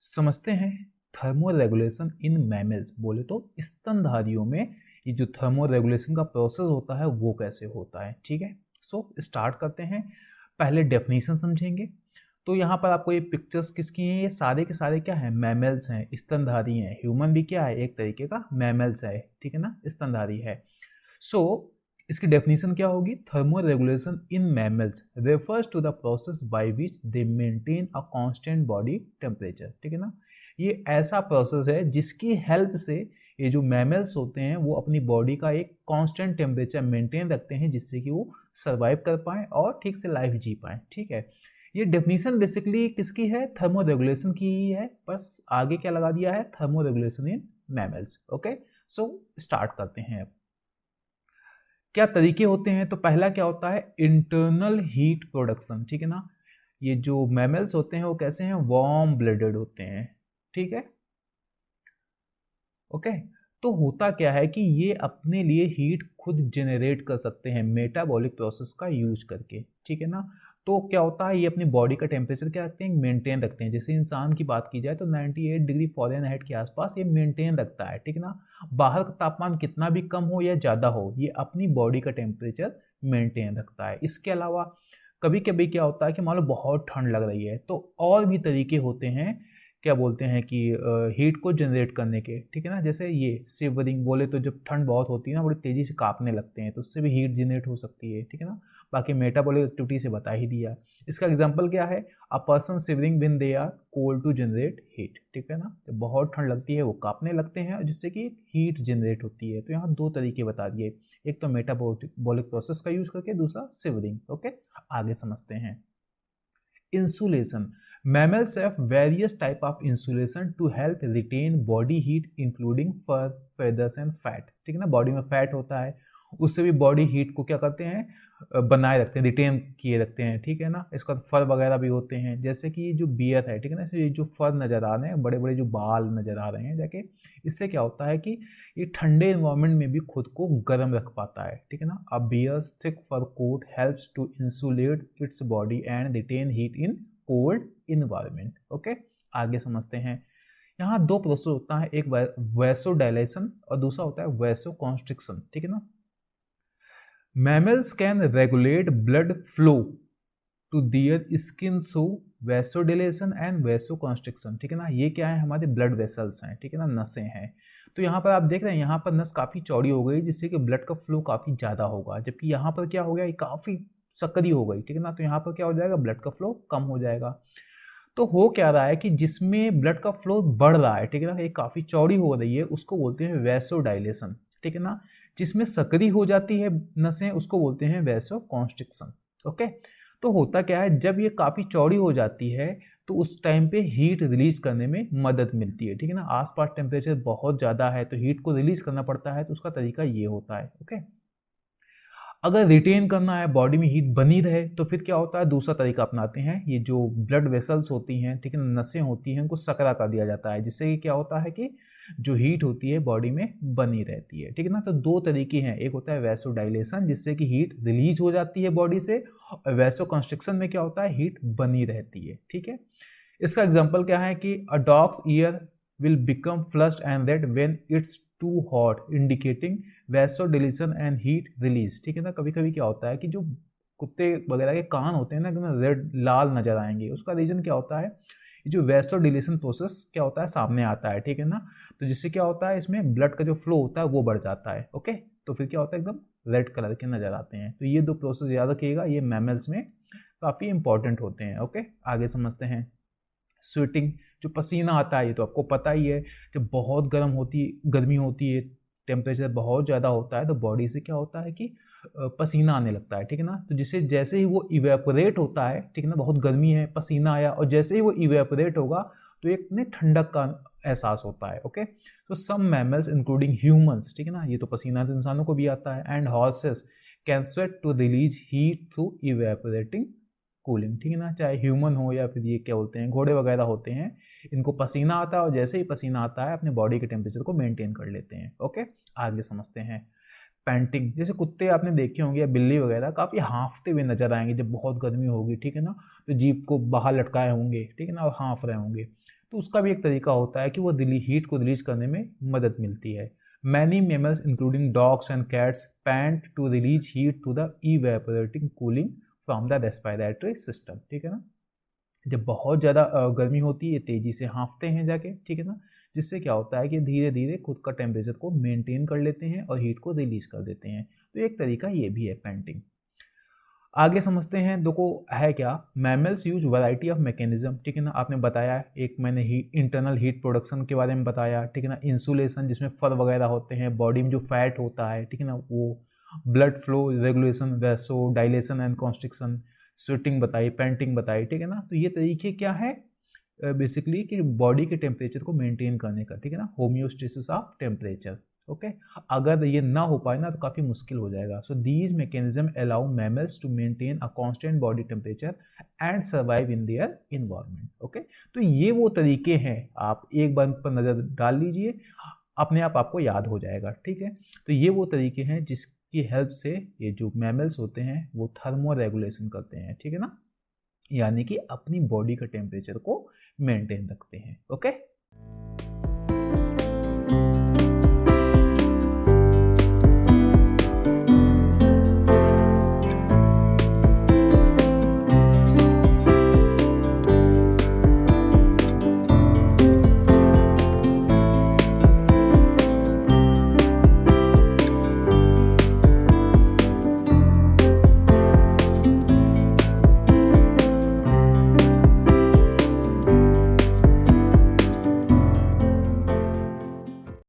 समझते हैं thermo regulation in mammals. बोले तो स्तनधारियों में ये जो थर्मो रेगुलेशन का प्रोसेस होता है वो कैसे होता है। ठीक है, सो स्टार्ट करते हैं। पहले डेफिनेशन समझेंगे। तो यहाँ पर आपको ये पिक्चर्स किसकी हैं, ये सारे के सारे क्या है, मैमल्स हैं, स्तनधारी हैं। ह्यूमन भी क्या है, एक तरीके का मैमल्स है, ठीक है ना, स्तनधारी है। सो इसकी डेफिनेशन क्या होगी, thermoregulation in mammals refers to the process by which they maintain a constant body temperature. ठीक है ना, ये ऐसा प्रोसेस है जिसकी हेल्प से ये जो मैमल्स होते हैं वो अपनी बॉडी का एक कांस्टेंट टेम्परेचर मेंटेन रखते हैं, जिससे कि वो सर्वाइव कर पाएं और ठीक से लाइफ जी पाएं। ठीक है, ये डेफिनेशन बेसिकली किसकी है, थर्मो रेगुलेशन की ही है, बस आगे क्या लगा दिया है, thermo regulation in mammals. Okay, so start करते हैं। अब क्या तरीके होते हैं, तो पहला क्या होता है, इंटरनल हीट प्रोडक्शन। ठीक है ना, ये जो मैमल्स होते हैं वो कैसे हैं, वार्म ब्लडेड होते हैं। ठीक है, ओके। तो होता क्या है कि ये अपने लिए हीट खुद जनरेट कर सकते हैं मेटाबॉलिक प्रोसेस का यूज करके। ठीक है ना, तो क्या होता है, ये अपनी बॉडी का टेम्परेचर क्या रखते हैं, मेंटेन रखते हैं। जैसे इंसान की बात की जाए तो 98 डिग्री फ़ारेनहाइट के आसपास ये मेंटेन रखता है। ठीक है ना, बाहर का तापमान कितना भी कम हो या ज़्यादा हो, ये अपनी बॉडी का टेम्परेचर मेंटेन रखता है। इसके अलावा कभी कभी क्या होता है कि मान लो बहुत ठंड लग रही है, तो और भी तरीके होते हैं, क्या बोलते हैं कि हीट को जनरेट करने के। ठीक है ना, जैसे ये सिवरिंग, बोले तो जब ठंड बहुत होती है ना, बड़ी तेज़ी से कांपने लगते हैं, तो उससे भी हीट जनरेट हो सकती है। ठीक है ना, बाकी मेटाबॉलिक एक्टिविटी से बता ही दिया। इसका एग्जांपल क्या है, a person shivering when they are cold to generate heat. ठीक है ना, जब बहुत ठंड लगती है वो कांपने लगते हैं, जिससे कि हीट जनरेट होती है। तो यहाँ दो तरीके बता दिए, एक तो मेटाबॉलिक प्रोसेस का यूज करके, दूसरा सिवरिंग। ओके, आगे समझते हैं। Insulation, mammals have various type of insulation to help retain body heat including fur, feathers and fat। ठीक है ना, बॉडी में फैट होता है, उससे भी बॉडी हीट को क्या करते हैं, बनाए रखते हैं, रिटेन किए रखते हैं। ठीक है ना, इसका फर वगैरह भी होते हैं, जैसे कि ये जो बियर है, ठीक है ना, इसमें ये जो फर नज़र आ रहे हैं, बड़े बड़े जो बाल नज़र आ रहे हैं जाके, इससे क्या होता है कि ये ठंडे इन्वायरमेंट में भी खुद को गर्म रख पाता है। ठीक है ना, a bears thick fur coat helps to insulate its body and retain heat in cold environment. Okay, आगे समझते हैं। यहाँ दो प्रोसेस होता है, एक वैसोडाइलेशन और दूसरा होता है वैसोकॉन्स्ट्रिक्शन। ठीक है ना, mammals can regulate blood flow to their skin through vasodilation and vasoconstriction. ठीक है ना, ये क्या है, हमारे ब्लड वेसल्स हैं। ठीक है ना, नसें हैं। तो यहाँ पर आप देख रहे हैं, यहाँ पर नस काफ़ी चौड़ी हो गई, जिससे कि ब्लड का फ्लो काफ़ी ज़्यादा होगा, जबकि यहाँ पर क्या हो गया, ये काफ़ी सकरी हो गई। ठीक है ना, तो यहाँ पर क्या हो जाएगा, ब्लड का फ्लो कम हो जाएगा। तो हो क्या रहा है कि जिसमें ब्लड का फ्लो बढ़ रहा है, ठीक है ना, ये काफ़ी चौड़ी हो रही है, उसको बोलते हैं वैसोडाइलेशन। ठीक है ना, जिसमें सकरी हो जाती है नसें, उसको बोलते हैं वैसोकॉन्स्ट्रिक्शन। ओके, तो होता क्या है, जब ये काफ़ी चौड़ी हो जाती है तो उस टाइम पे हीट रिलीज करने में मदद मिलती है। ठीक है ना, आसपास टेम्परेचर बहुत ज़्यादा है तो हीट को रिलीज करना पड़ता है, तो उसका तरीका ये होता है। ओके, अगर रिटेन करना है, बॉडी में हीट बनी रहे, तो फिर क्या होता है, दूसरा तरीका अपनाते हैं। ये जो ब्लड वेसल्स होती हैं, ठीक है, नसें होती हैं, उनको सकरा कर दिया जाता है, जिससे कि क्या होता है कि जो हीट होती है बॉडी में बनी रहती है। ठीक है ना, तो दो तरीके हैं, एक होता है वैसोडाइलेशन, जिससे कि हीट रिलीज हो जाती है बॉडी से, और वैसोकॉन्स्ट्रिक्शन में क्या होता है, हीट बनी रहती है। ठीक है, इसका एग्जाम्पल क्या है कि a dog's ear will become flushed and red when it's too hot, indicating vasodilation and heat release। ठीक है ना, कभी कभी क्या होता है कि जो कुत्ते वगैरह के कान होते हैं ना, एकदम रेड लाल नजर आएंगे, उसका रीजन क्या होता है, ये जो वेस्टोडिलेशन प्रोसेस क्या होता है, सामने आता है। ठीक है ना, तो जिससे क्या होता है, इसमें ब्लड का जो फ्लो होता है वो बढ़ जाता है। ओके, तो फिर क्या होता है, एकदम रेड कलर के नजर आते हैं। तो ये दो प्रोसेस याद रखिएगा, ये मैमल्स में काफ़ी इंपॉर्टेंट होते हैं। ओके, आगे समझते हैं। स्वेटिंग, जो पसीना आता है, ये तो आपको पता ही है, जब बहुत गर्मी होती है, टेम्परेचर बहुत ज़्यादा होता है, तो बॉडी से क्या होता है कि पसीना आने लगता है। ठीक है ना, तो जिससे जैसे ही वो इवेपोरेट होता है, ठीक है ना, बहुत गर्मी है, पसीना आया, और जैसे ही वो इवेपोरेट होगा तो एक ने ठंडक का एहसास होता है। ओके, तो सम मैमल्स इंक्लूडिंग ह्यूमंस, ठीक है ना, ये तो पसीना तो इंसानों को भी आता है, and horses can sweat to release heat through evaporating cooling. ठीक है ना, चाहे ह्यूमन हो या फिर ये क्या बोलते हैं, घोड़े वगैरह होते हैं, इनको पसीना आता है, और जैसे ही पसीना आता है अपने बॉडी के टेम्परेचर को मेंटेन कर लेते हैं। ओके, आगे समझते हैं। पैंटिंग, जैसे कुत्ते आपने देखे होंगे या बिल्ली वगैरह काफ़ी हाँफते हुए नजर आएंगे जब बहुत गर्मी होगी। ठीक है ना, तो जीभ को बाहर लटकाए होंगे, ठीक है ना, और हाँफ रहे होंगे। तो उसका भी एक तरीका होता है कि वो हीट को रिलीज करने में मदद मिलती है। Many mammals including dogs and cats pant to release heat through the evaporating cooling from the respiratory system, ठीक है ना। जब बहुत ज़्यादा गर्मी होती है, ये तेज़ी से हाँफते हैं जाके, ठीक है ना, जिससे क्या होता है कि धीरे धीरे खुद का टेम्परेचर को मेंटेन कर लेते हैं और हीट को रिलीज कर देते हैं। तो एक तरीका ये भी है पेंटिंग। आगे समझते हैं देखो है क्या। Mammals use variety of mechanism, ठीक है ना, आपने बताया एक मैंने इंटरनल हीट प्रोडक्शन के बारे में बताया, ठीक है ना, इंसुलेशन जिसमें फर वगैरह होते हैं, बॉडी में जो फैट होता है, ठीक है ना, वो blood flow regulation, vaso dilation and constriction, sweating बताई, पेंटिंग बताई, ठीक है ना। तो ये तरीके क्या है बेसिकली कि बॉडी के टेम्परेचर को मेंटेन करने का, ठीक है ना, होम्योस्टेसिस ऑफ टेम्परेचर। ओके, अगर ये ना हो पाए ना तो काफ़ी मुश्किल हो जाएगा। So these mechanism allow mammals to maintain a constant body temperature and survive in their environment. Okay, तो ये वो तरीके हैं, आप एक बार पर नज़र डाल लीजिए, अपने आप आपको याद हो जाएगा, ठीक है। तो ये वो तरीके हैं जिसकी हेल्प से ये जो मैमल्स होते हैं वो थर्मो रेगुलेशन करते हैं, ठीक है ना, यानी कि अपनी बॉडी का टेम्परेचर को मेंटेन रखते हैं। ओके।